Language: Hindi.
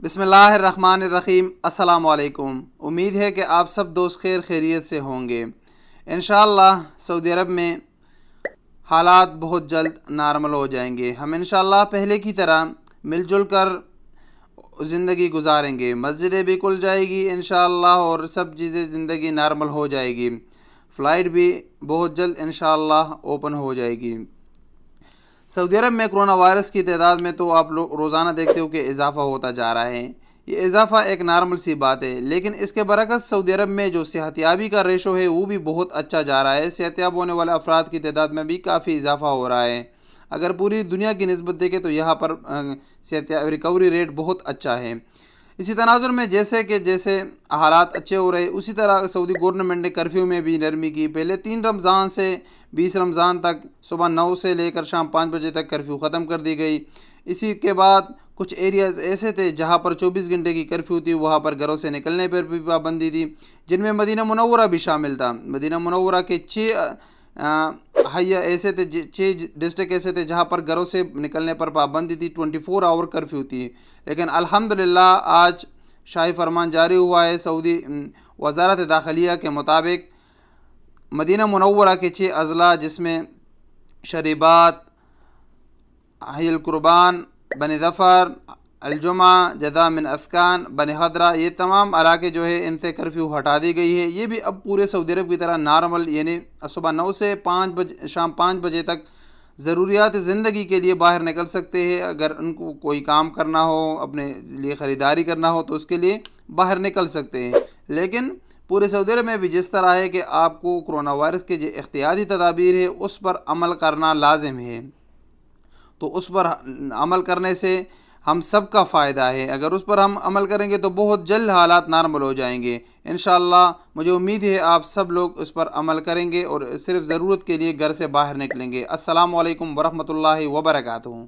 बिस्मिल्लाहिर्रहमानिर्रहीम। अस्सलामु अलैकुम। उम्मीद है कि आप सब दोस्त खैरियत से होंगे। इंशाअल्लाह सऊदी अरब में हालात बहुत जल्द नॉर्मल हो जाएंगे। हम इंशाअल्लाह पहले की तरह मिलजुल कर ज़िंदगी गुजारेंगे। मस्जिदें भी खुल जाएगी इंशाअल्लाह और सब चीज़ें ज़िंदगी नॉर्मल हो जाएगी। फ़्लाइट भी बहुत जल्द इंशाअल्लाह ओपन हो जाएगी। सऊदी अरब में कोरोना वायरस की तादाद में तो आप लोग रोज़ाना देखते हो कि इजाफ़ा होता जा रहा है। ये इजाफ़ा एक नॉर्मल सी बात है, लेकिन इसके बरअक्स सऊदी अरब में जो सेहतियाबी का रेशो है वो भी बहुत अच्छा जा रहा है। सेहतियाब होने वाले अफराद की तादाद में भी काफ़ी इजाफ़ा हो रहा है। अगर पूरी दुनिया की निस्बत देखें तो यहाँ पर सेहतियाब रिकवरी रेट बहुत अच्छा है। इसी तनाजुर में जैसे हालात अच्छे हो रहे, उसी तरह सऊदी गवर्नमेंट ने कर्फ्यू में भी नरमी की। पहले 3 रमज़ान से 20 रमज़ान तक सुबह 9 से लेकर शाम 5 बजे तक कर्फ्यू ख़त्म कर दी गई। इसी के बाद कुछ एरियाज़ ऐसे थे जहाँ पर 24 घंटे की कर्फ्यू थी, वहाँ पर घरों से निकलने पर भी पाबंदी थी, जिनमें मदीना मुनव्वरा भी शामिल था। मदीना मुनव्वरा के 6 हैया ऐसे थे, 6 डिस्ट्रिक्ट ऐसे थे जहाँ पर घरों से निकलने पर पाबंदी थी, 24 आवर कर्फ्यू थी। लेकिन अल्हम्दुलिल्लाह आज शाही फरमान जारी हुआ है। सऊदी वज़ारत दाखिलिया के मुताबिक मदीना मुनव्वरा के 6 अज़ला जिसमें शरीबात, हिल कुर्बान, बन ज़फ़र, अलजुमा, जदा मिन अस्कान, बन हदरा, ये तमाम इलाके जो है इनसे कर्फ्यू हटा दी गई है। ये भी अब पूरे सऊदी अरब की तरह नॉर्मल, यानी सुबह 9 से 5 बजे शाम 5 बजे तक ज़रूरियात ज़िंदगी के लिए बाहर निकल सकते हैं। अगर उनको कोई काम करना हो, अपने लिए ख़रीदारी करना हो तो उसके लिए बाहर निकल सकते हैं। लेकिन पूरे सऊदी अरब में भी जिस तरह है कि आपको कोरोना वायरस के जो एहतियाती तदाबीर है उस पर अमल करना लाजिम है, तो उस पर अमल करने से हम सब का फ़ायदा है। अगर उस पर हम अमल करेंगे तो बहुत जल्द हालात नॉर्मल हो जाएंगे इंशाअल्लाह। मुझे उम्मीद है आप सब लोग उस पर अमल करेंगे और सिर्फ़ ज़रूरत के लिए घर से बाहर निकलेंगे। अस्सलामु अलैकुम वरहमतुल्लाहि वबरकातुहू।